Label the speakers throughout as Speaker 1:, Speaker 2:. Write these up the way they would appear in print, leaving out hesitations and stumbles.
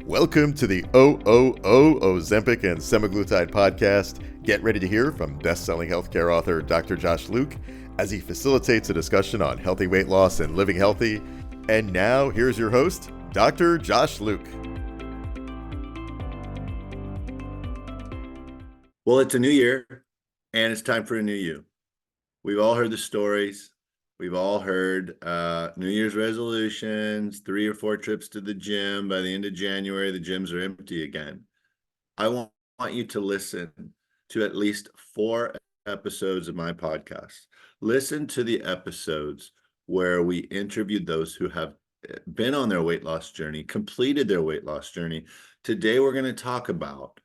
Speaker 1: Welcome to the OOO Ozempic and Semaglutide podcast. Get ready to hear from best-selling healthcare author Dr. Josh Luke as he facilitates a discussion on healthy weight loss and living healthy. And now, here's your host, Dr. Josh Luke.
Speaker 2: Well, it's a new year, and it's time for a new you. We've all heard the stories. We've all heard New Year's resolutions, 3 or 4 trips to the gym. By the end of January, the gyms are empty again. I want you to listen to at least 4 episodes of my podcast. Listen to the episodes where we interviewed those who have been on their weight loss journey, completed their weight loss journey. Today, we're going to talk about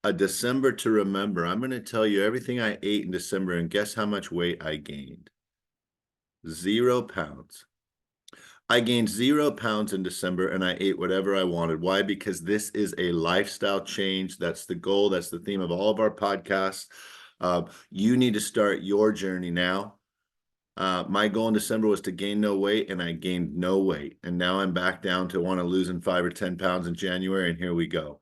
Speaker 2: a December to remember. I'm going to tell you everything I ate in December, and guess how much weight I gained? 0 pounds. I gained 0 pounds in December, and I ate whatever I wanted. Why? Because this is a lifestyle change. That's the goal. That's the theme of all of our podcasts. You need to start your journey now. My goal in December was to gain no weight, and I gained no weight. And now I'm back down to want to lose in 5 or 10 pounds in January, and here we go.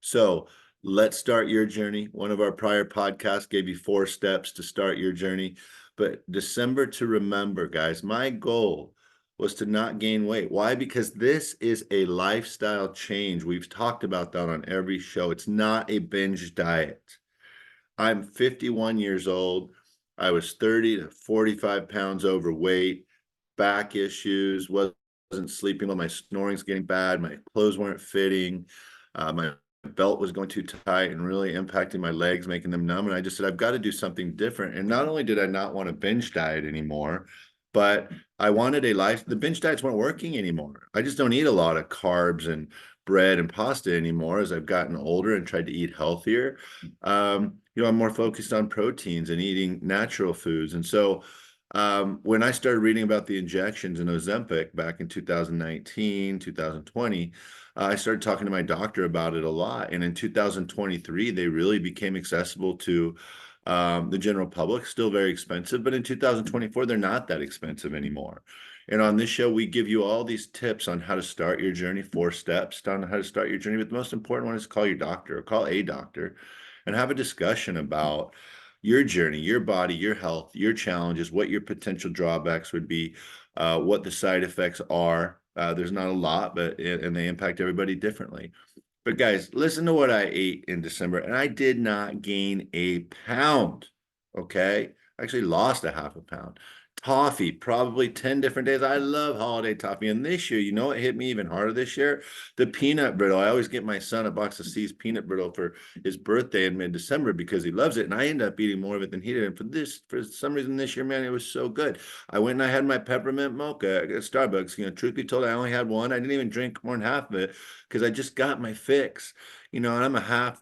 Speaker 2: So let's start your journey. One of our prior podcasts gave you 4 steps to start your journey. But December to remember, guys, my goal was to not gain weight. Why? Because this is a lifestyle change. We've talked about that on every show. It's not a binge diet. I'm 51 years old. I was 30 to 45 pounds overweight, back issues, wasn't sleeping well. My snoring's getting bad. My clothes weren't fitting. My belt was going too tight and really impacting my legs, making them numb. And I just said, I've got to do something different. And not only did I not want a binge diet anymore, but I wanted a life. The binge diets weren't working anymore. I just don't eat a lot of carbs and bread and pasta anymore as I've gotten older and tried to eat healthier. I'm more focused on proteins and eating natural foods. And so when I started reading about the injections in Ozempic back in 2019, 2020, I started talking to my doctor about it a lot. And in 2023, they really became accessible to the general public, still very expensive. But in 2024, they're not that expensive anymore. And on this show, we give you all these tips on how to start your journey, 4 steps on how to start your journey. But the most important one is call your doctor or call a doctor and have a discussion about your journey, your body, your health, your challenges, what your potential drawbacks would be, what the side effects are. There's not a lot, but and they impact everybody differently. But guys, listen to what I ate in December, and I did not gain a pound. Okay, I actually lost a half a pound. Toffee, probably 10 different days. I love holiday toffee. And this year, you know what hit me even harder this year? The peanut brittle. I always get my son a box of C's peanut brittle for his birthday in mid-December because he loves it. And I end up eating more of it than he did. And for some reason this year, man, it was so good. I went and I had my peppermint mocha at Starbucks. Truth be told, I only had one. I didn't even drink more than half of it because I just got my fix. And I'm a half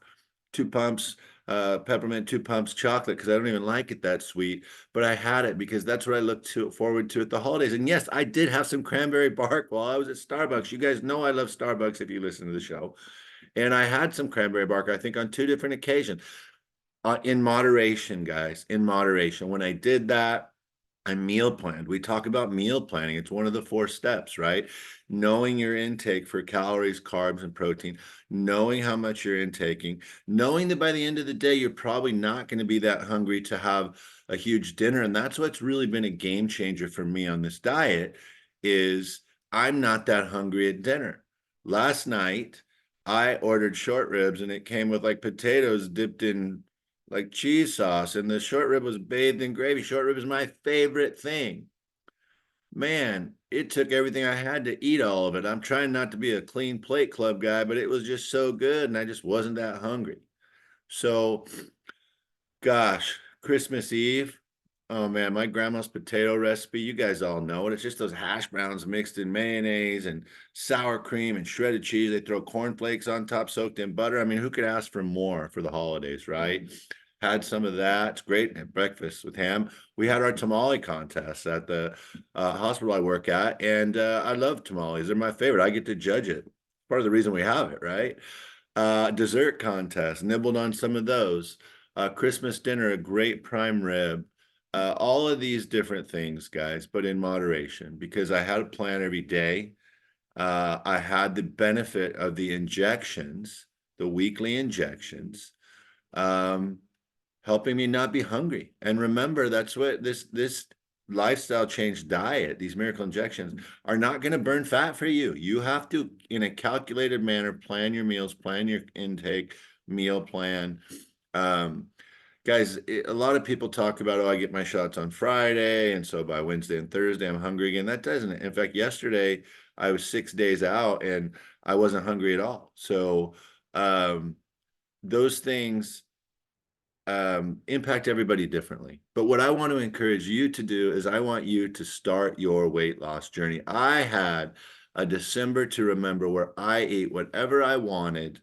Speaker 2: 2 pumps peppermint, 2 pumps chocolate because I don't even like it that sweet, but I had it because that's what I looked forward to at the holidays. And yes, I did have some cranberry bark while I was at Starbucks. You guys know I love Starbucks if you listen to the show. And I had some cranberry bark, I think, on 2 different occasions. In moderation, guys, in moderation. When I did that, I meal planned. We talk about meal planning. It's one of the 4 steps, right? Knowing your intake for calories, carbs, and protein, knowing how much you're intaking, knowing that by the end of the day, you're probably not going to be that hungry to have a huge dinner. And that's what's really been a game changer for me on this diet is I'm not that hungry at dinner. Last night, I ordered short ribs and it came with like potatoes dipped in like cheese sauce, and the short rib was bathed in gravy. Short rib is my favorite thing. Man, it took everything I had to eat all of it. I'm trying not to be a clean plate club guy, but it was just so good, and I just wasn't that hungry. So, gosh, Christmas Eve. Oh man, my grandma's potato recipe, you guys all know it. It's just those hash browns mixed in mayonnaise and sour cream and shredded cheese. They throw cornflakes on top, soaked in butter. I mean, who could ask for more for the holidays, right? Had some of that. It's great at breakfast with ham. We had our tamale contest at the hospital I work at, and I love tamales. They're my favorite. I get to judge it. Part of the reason we have it, right? Dessert contest, nibbled on some of those. Christmas dinner, a great prime rib. All of these different things, guys, but in moderation, because I had a plan every day. I had the benefit of the injections, the weekly injections, helping me not be hungry. And remember, that's what this lifestyle change diet, these miracle injections, are not going to burn fat for you. You have to, in a calculated manner, plan your meals, plan your intake, meal plan. Guys, a lot of people talk about, oh, I get my shots on Friday, and so by Wednesday and Thursday, I'm hungry again. That doesn't. In fact, yesterday I was 6 days out and I wasn't hungry at all. So those things impact everybody differently. But what I want to encourage you to do is I want you to start your weight loss journey. I had a December to remember where I ate whatever I wanted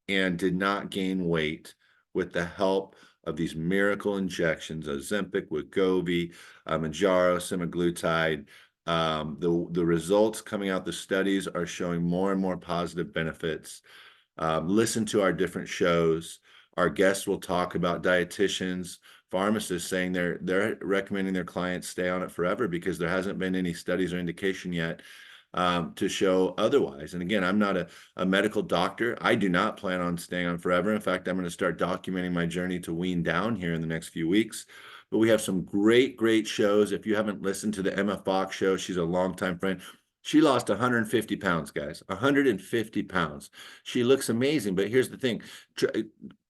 Speaker 2: and did not gain weight with the help of these miracle injections, Ozempic, Wegovy, Mounjaro, semaglutide. The results coming out, the studies are showing more and more positive benefits. Listen to our different shows. Our guests will talk about dietitians, pharmacists saying they're recommending their clients stay on it forever because there hasn't been any studies or indication yet to show otherwise. And again, I'm not a medical doctor. I do not plan on staying on forever. In fact, I'm going to start documenting my journey to wean down here in the next few weeks. But we have some great shows. If you haven't listened to the Emma Fox show, she's a longtime friend. She lost 150 pounds, guys, 150 pounds. She looks amazing, but here's the thing.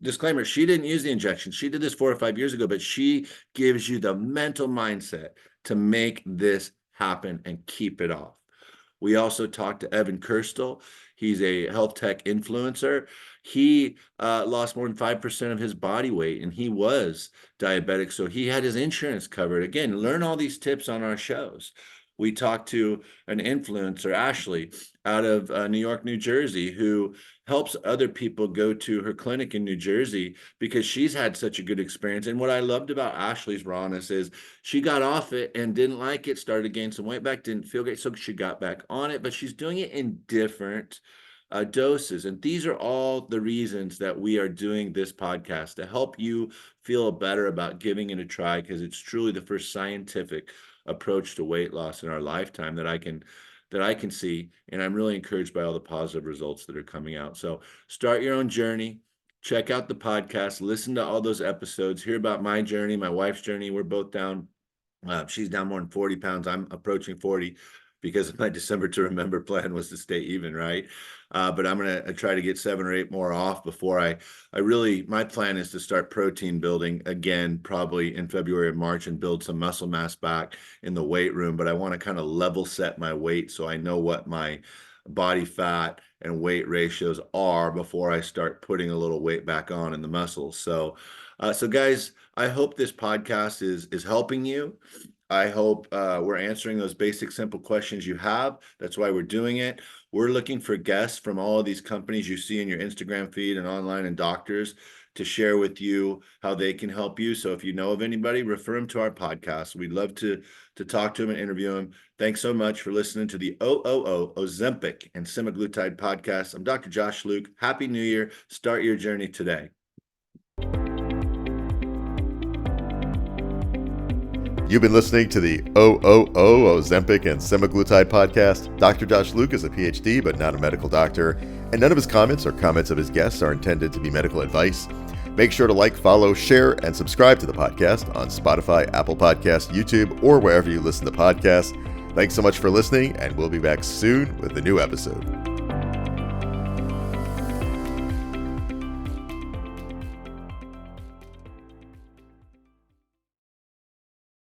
Speaker 2: Disclaimer, she didn't use the injection. She did this 4 or 5 years ago, but she gives you the mental mindset to make this happen and keep it off. We also talked to Evan Kirstel. He's a health tech influencer. He lost more than 5% of his body weight, and he was diabetic, so he had his insurance covered. Again, learn all these tips on our shows. We talked to an influencer, Ashley, out of New York, New Jersey, who helps other people go to her clinic in New Jersey because she's had such a good experience. And what I loved about Ashley's rawness is she got off it and didn't like it, started to gain some weight back, didn't feel great, so she got back on it, but she's doing it in different doses. And these are all the reasons that we are doing this podcast, to help you feel better about giving it a try, because it's truly the first scientific approach to weight loss in our lifetime that I can see, and I'm really encouraged by all the positive results that are coming out. So start your own journey, check out the podcast, listen to all those episodes, hear about my journey, my wife's journey. We're both down. She's down more than 40 pounds. I'm approaching 40 because my December to remember plan was to stay even, right? But I'm going to try to get 7 or 8 more off before I really, my plan is to start protein building again, probably in February or March, and build some muscle mass back in the weight room. But I want to kind of level set my weight so I know what my body fat and weight ratios are before I start putting a little weight back on in the muscles. So guys, I hope this podcast is helping you. I hope we're answering those basic, simple questions you have. That's why we're doing it. We're looking for guests from all of these companies you see in your Instagram feed and online, and doctors, to share with you how they can help you. So if you know of anybody, refer them to our podcast. We'd love to talk to them and interview them. Thanks so much for listening to the Ozempic and semaglutide podcast. I'm Dr. Josh Luke. Happy New Year. Start your journey today.
Speaker 1: You've been listening to the Ozempic and semaglutide podcast. Dr. Josh Luke is a PhD, but not a medical doctor, and none of his comments or comments of his guests are intended to be medical advice. Make sure to like, follow, share, and subscribe to the podcast on Spotify, Apple Podcasts, YouTube, or wherever you listen to podcasts. Thanks so much for listening, and we'll be back soon with a new episode.